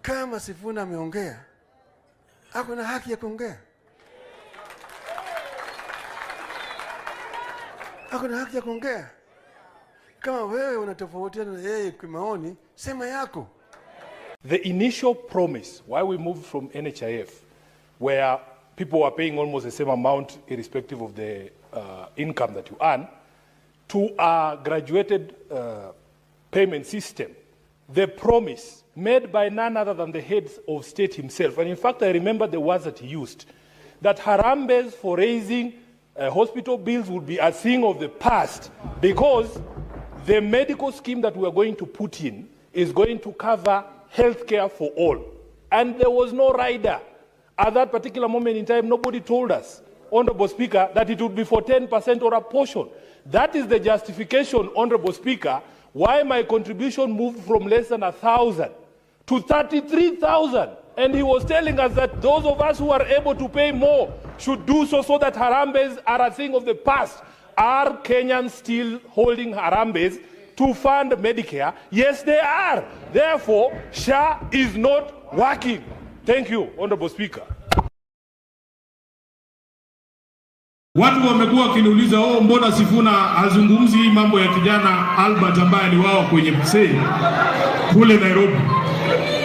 Kama Sifuna ameongea, ako na haki ya kuongea. Ako na haki ya kuongea. Kama wewe unatofautiana na yeye kwa maoni, sema yako. The initial promise, why we moved from NHIF, where people were paying almost the same amount irrespective of the income that you earn, to a graduated payment system. The promise made by none other than the head of state himself, and in fact I remember the words that he used, that Harambes for raising hospital bills would be a thing of the past because the medical scheme that we are going to put in is going to cover health care for all. And there was no rider. At that particular moment in time, nobody told us, Honorable Speaker, that it would be for 10% or a portion. That is the justification, Honorable Speaker, why my contribution moved from less than 1,000 to 33,000. And he was telling us that those of us who are able to pay more should do so, so that Harambes are a thing of the past. Are Kenyans still holding Harambes to fund Medicare? Yes, they are. Therefore, SHA is not working. Thank you, Honorable Speaker. Watu wamekuwa wakiniuliza, mbona Sifuna azungumzi mambo ya kijana Albert ambaye ni wao kwenye msee kule Nairobi.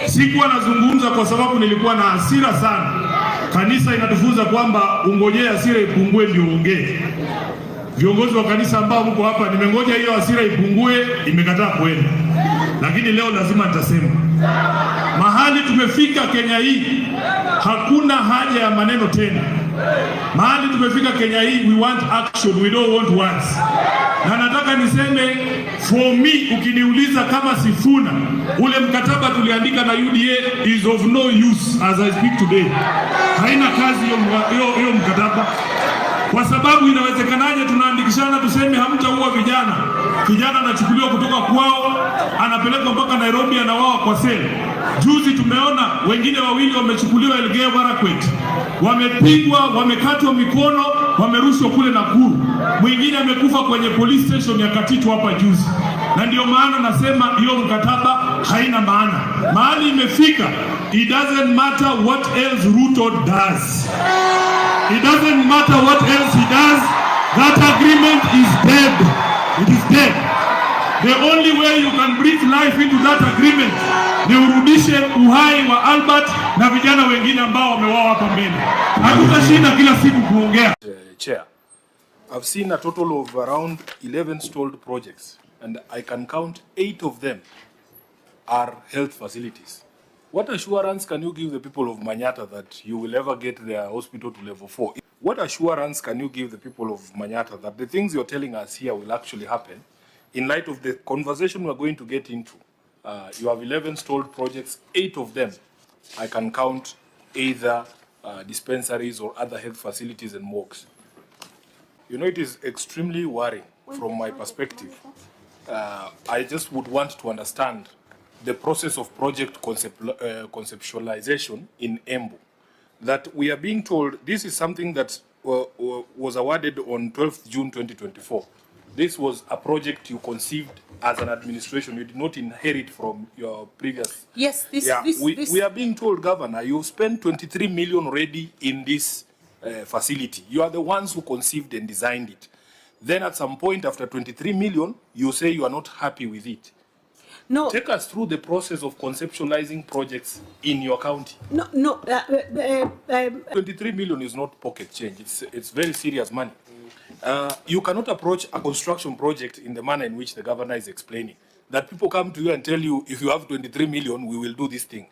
Sikuwa nazungumza kwa sababu nilikuwa na hasira sana. Kanisa inatufunza kwamba ungojee hasira ipungue ndio uongee. Viongozi wa kanisa ambao mko hapa, nimengoja hiyo hasira ipungue, imekataa kwenda. Lakini leo lazima nitasema. Mahali tumefika Kenya hii, hakuna haja ya maneno tena. Mahali tumefika Kenya hii, we want action, we don't want words. Na nataka niseme, for me, ukiniuliza kama Sifuna, ule mkataba tuliandika na UDA is of no use as I speak today. Haina kazi hiyo mkataba. Kwa sababu inawezekanaje tunaandikishana tuseme hamtaua vijana. Kijana anachukuliwa kutoka kwao, anapelekwa mpaka Nairobi, anauawa kwa seli. Juzi tumeona wengine wawili wamechukuliwa Elgeyo Marakwet. Wamepigwa, wamekatwa mikono, wamerushwa kule Nakuru. Mwingine amekufa kwenye police station ya Katitu hapa juzi. Na ndio maana nasema hiyo mkataba haina maana. Mahali imefika, it doesn't matter what else Ruto does. It doesn't matter what else he does. That agreement is dead. It is dead. The only way you can breathe life into that agreement ni urudishe uhai wa Albert na vijana wengine ambao wameuawa hapa mbele. Hatutashinda kila siku kuongea. Chair, I've seen a total of around 11 stalled projects, and I can count 8 of them are health facilities. What assurance can you give the people of Manyata that you will ever get their hospital to level 4? What assurance can you give the people of Manyata that the things you're telling us here will actually happen in light of the conversation we're going to get into? You have 11 stalled projects, 8 of them I can count either dispensaries or other health facilities and morgues. You know, it is extremely worrying from my perspective. I just would want to understand the process of project conceptualization in Embu. That we are being told this is something that was awarded on 12th June 2024. This was a project you conceived as an administration. You did not inherit from your previous. Yes, we are being told, Governor, you spent 23 million already in this facility. You are the ones who conceived and designed it. Then at some point after 23 million, you say you are not happy with it. No. Take us through the process of conceptualizing projects in your county. No. 23 million is not pocket change. It's very serious money. You cannot approach a construction project in the manner in which the governor is explaining. That people come to you and tell you, if you have 23 million, we will do this thing.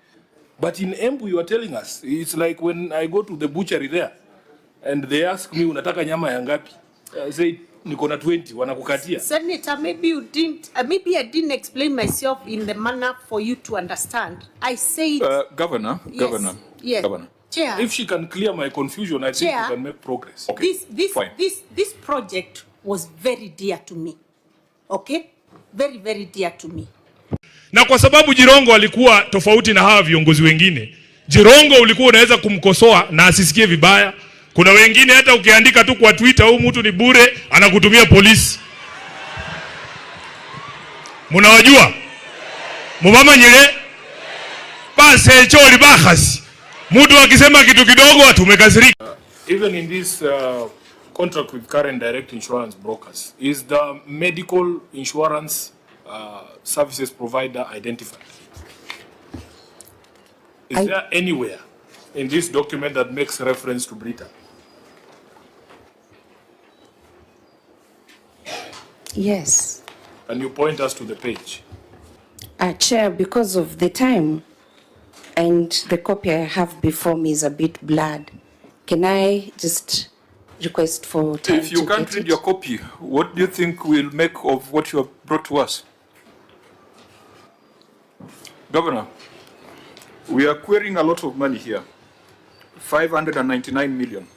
But in Embu, you are telling us, it's like when I go to the butchery there, and they ask me, unataka nyama ya ngapi? I say, niko na 20, wanakukatia. Senator, maybe you didn't, maybe I didn't explain myself in the manner for you to understand. I said, Governor, yes, Governor, yes. Governor. Chair, if she can clear my confusion, I think we can make progress. Okay. This project was very dear to me. Okay? Very, very dear to me. Na kwa sababu Jirongo alikuwa tofauti na hawa viongozi wengine, Jirongo ulikuwa unaweza kumkosoa na asisikie vibaya. Kuna wengine hata ukiandika tu kwa Twitter, huyu mtu ni bure, anakutumia polisi. Mnawajua? Mubama nyele? choli bahasi. Mtu akisema kitu kidogo tumekasirika. Even in this contract with current direct insurance brokers, is the medical insurance services provider identified? Is there anywhere in this document that makes reference to Britain? Yes. Can you point us to the page? Chair, because of the time and the copy I have before me is a bit blurred, can I just request for time? If you can't read your copy, what do you think we'll make of what you have brought to us? Governor, we are querying a lot of money here. 599 million.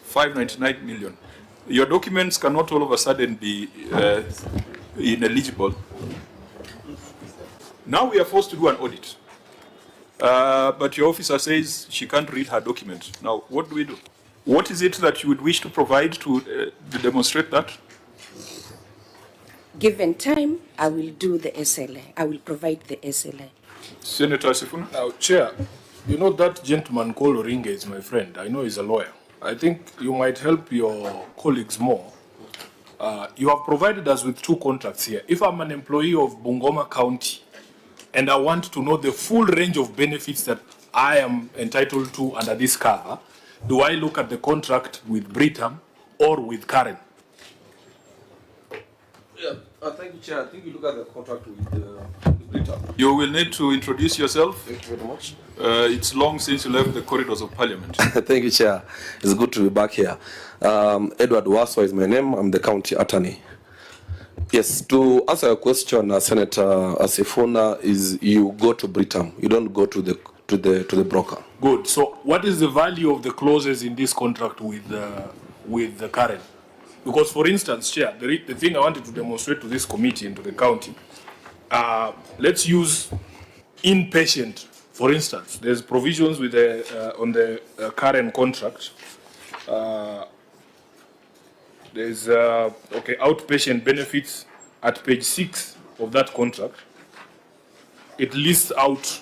599 million. Your documents cannot all of a sudden be ineligible. Now we are forced to do an audit. But your officer says she can't read her document. Now, what do we do? What is it that you would wish to provide to demonstrate that? Given time, I will do the SLA. I will provide the SLA. Senator Sifuna? Now, Chair, you know that gentleman called Oringe is my friend. I know he's a lawyer. I think you might help your colleagues more. You have provided us with 2 contracts here. If I'm an employee of Bungoma County and I want to know the full range of benefits that I am entitled to under this cover, do I look at the contract with Britam or with Karen? Yeah, thank you, Chair. I think you look at the contract with Britam. You will need to introduce yourself. Thank you very much. It's long since you left the corridors of Parliament. Thank you, Chair. It's good to be back here. Edward Waswa is my name. I'm the county attorney. Yes, to answer your question, Senator Sifuna, is you go to Britam. You don't go to the broker. Good. So, what is the value of the clauses in this contract with the Karen? Because, for instance, Chair, the thing I wanted to demonstrate to this committee and to the county, let's use inpatient, for instance. There's provisions with on the Karen contract. There's outpatient benefits at page 6 of that contract. It lists out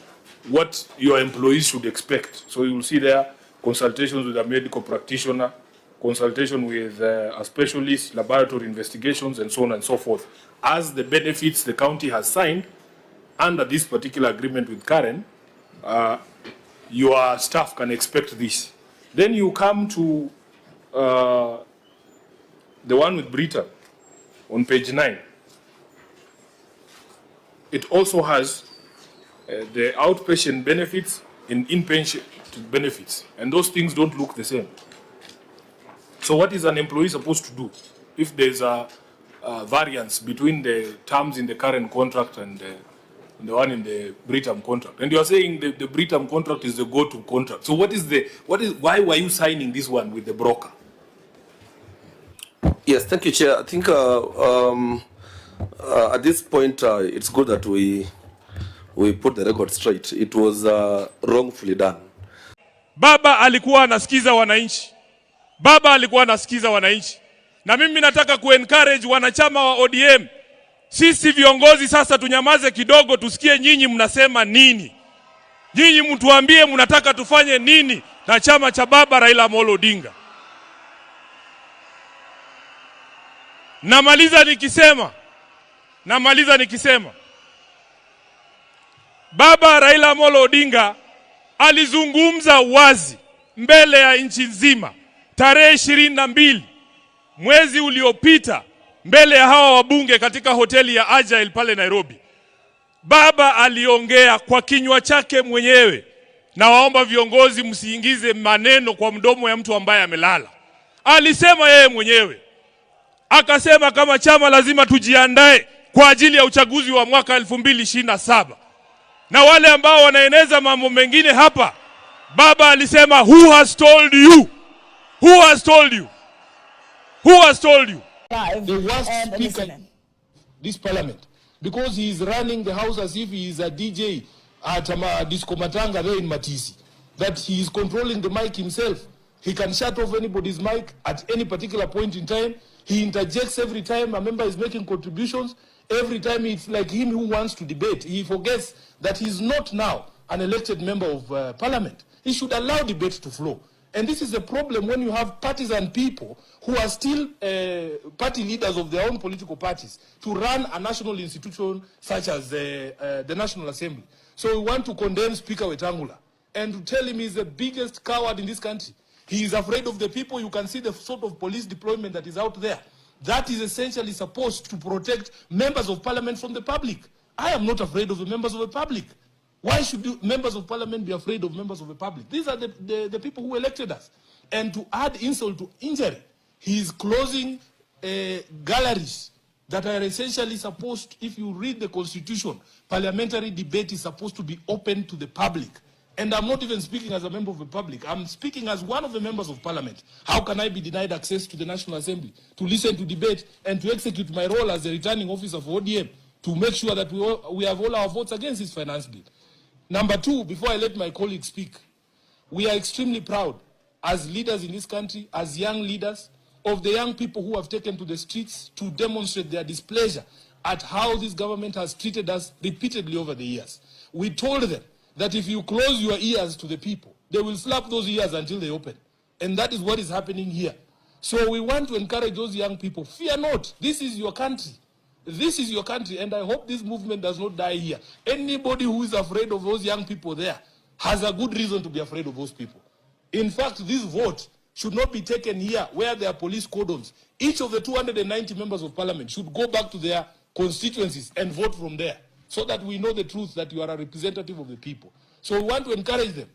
what your employees should expect. So you will see there consultations with a medical practitioner, consultation with a specialist, laboratory investigations, and so on and so forth. As the benefits the county has signed under this particular agreement with Karen, your staff can expect this. Then you come to the one with Britam on page 9. It also has the outpatient benefits and inpatient benefits, and those things don't look the same. So what is an employee supposed to do if there's a variance between the terms in the current contract and the one in the Britam contract? And you are saying the Britam contract is the go-to contract. So why were you signing this one with the broker? Yes, thank you, Chair. I think at this point it's good that we put the record straight. It was wrongfully done. Baba alikuwa anasikiza wananchi. Baba alikuwa anasikiza wananchi. Na mimi nataka kuencourage wanachama wa ODM. Sisi viongozi sasa tunyamaze kidogo, tusikie nyinyi mnasema nini. Nyinyi mtuambie mnataka tufanye nini na chama cha Baba Raila Amolo Odinga. Namaliza nikisema Baba Raila Amolo Odinga alizungumza wazi mbele ya nchi nzima tarehe 22 mwezi uliopita mbele ya hawa wabunge katika hoteli ya Agile pale Nairobi. Baba aliongea kwa kinywa chake mwenyewe, na waomba viongozi msiingize maneno kwa mdomo ya mtu ambaye amelala. Alisema yeye mwenyewe, akasema kama chama lazima tujiandae kwa ajili ya uchaguzi wa mwaka 2027. Na wale ambao wanaeneza mambo mengine hapa, Baba alisema, who has told you? Who has told you? Who has told you? The worst speaker this parliament, because he is running the house as if he is a DJ at Disco Matanga there in Matisi, that he is controlling the mic himself. He can shut off anybody's mic at any particular point in time. He interjects every time a member is making contributions. Every time it's like him who wants to debate. He forgets that he's not now an elected member of parliament. He should allow debate to flow. And this is a problem when you have partisan people who are still party leaders of their own political parties to run a national institution such as the National Assembly. So we want to condemn Speaker Wetangula and to tell him he's the biggest coward in this country. He is afraid of the people. You can see the sort of police deployment that is out there. That is essentially supposed to protect members of parliament from the public. I am not afraid of the members of the public. Why should members of parliament be afraid of members of the public? These are the people who elected us. And to add insult to injury, he is closing galleries that are essentially supposed, if you read the constitution, parliamentary debate is supposed to be open to the public. And I'm not even speaking as a member of the public. I'm speaking as one of the members of parliament. How can I be denied access to the National Assembly, to listen to debate, and to execute my role as the returning officer for ODM, to make sure that we have all our votes against this finance bill? Number two, before I let my colleagues speak, we are extremely proud as leaders in this country, as young leaders, of the young people who have taken to the streets to demonstrate their displeasure at how this government has treated us repeatedly over the years. We told them that if you close your ears to the people, they will slap those ears until they open. And that is what is happening here. So we want to encourage those young people, fear not, this is your country. This is your country, and I hope this movement does not die here. Anybody who is afraid of those young people there has a good reason to be afraid of those people. In fact, this vote should not be taken here where there are police cordons. Each of the 290 members of parliament should go back to their constituencies and vote from there, so that we know the truth that you are a representative of the people. So we want to encourage them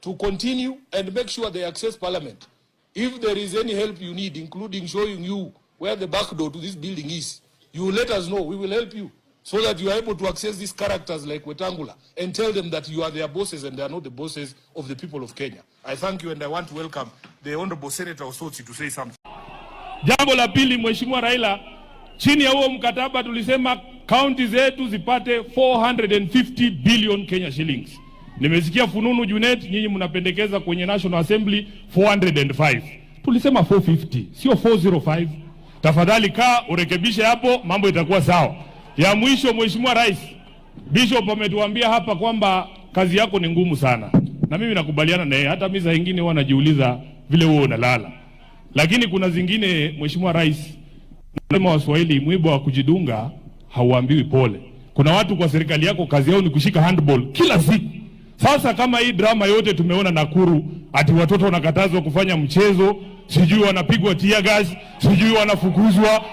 to continue and make sure they access parliament. If there is any help you need, including showing you where the back door to this building is, you let us know, we will help you, so that you are able to access these characters like Wetangula and tell them that you are their bosses and they are not the bosses of the people of Kenya. I thank you, and I want to welcome the Honorable Senator Osotsi to say something. Jambo la pili, Mheshimiwa Raila, chini ya huo mkataba tulisema kaunti zetu zipate 450 billion Kenya shillings. Nimesikia fununu Junet, nyinyi mnapendekeza kwenye National Assembly 405. Tulisema 450, sio 405. Tafadhali kaa urekebishe hapo, mambo itakuwa sawa. Ya mwisho, Mheshimiwa Rais, Bishop ametuambia hapa kwamba kazi yako ni ngumu sana. Na mimi nakubaliana naye, hata mimi saa nyingine huwa najiuliza vile wewe unalala. Lakini kuna zingine, Mheshimiwa Rais, nasema Waswahili, mwiba wa kujidunga hauambiwi pole. Kuna watu kwa serikali yako kazi yao ni kushika handball kila siku. Sasa kama hii drama yote tumeona Nakuru, ati watoto wanakatazwa kufanya mchezo, sijui wanapigwa tear gas, sijui wanafukuzwa.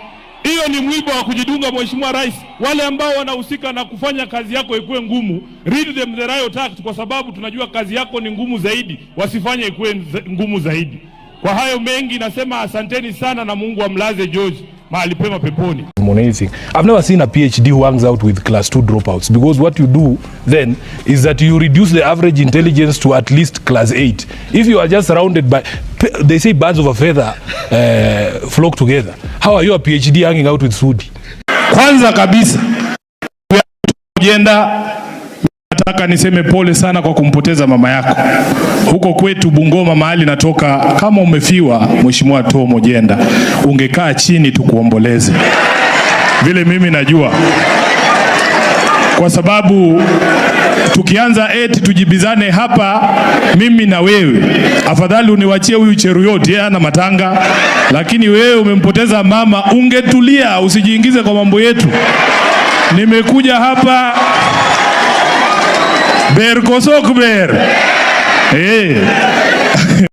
Hiyo ni mwiba wa kujidunga, Mheshimiwa Rais. Wale ambao wanahusika na kufanya kazi yako ikuwe ngumu, read them the riot act, kwa sababu tunajua kazi yako ni ngumu zaidi, wasifanye ikuwe ngumu zaidi. Kwa hayo mengi nasema asanteni sana, na Mungu amlaze George mahali pema peponi. Amazing. I've never seen a PhD who hangs out with class 2 dropouts, because what you do then is that you reduce the average intelligence to at least class 8. If you are just surrounded by, they say birds of a feather flock together. How are you a PhD hanging out with Sudi? Kwanza kabisa, nataka niseme pole sana kwa kumpoteza mama yako. Huko kwetu Bungoma mahali natoka, kama umefiwa Mheshimiwa Tom Ojenda, ungekaa chini tukuomboleze. Vile mimi najua. Kwa sababu tukianza eti tujibizane hapa mimi na wewe, afadhali uniwachie huyu Cheruiyot, yeye ana matanga, lakini wewe umempoteza mama, ungetulia usijiingize kwa mambo yetu. Nimekuja hapa ber kosok ber.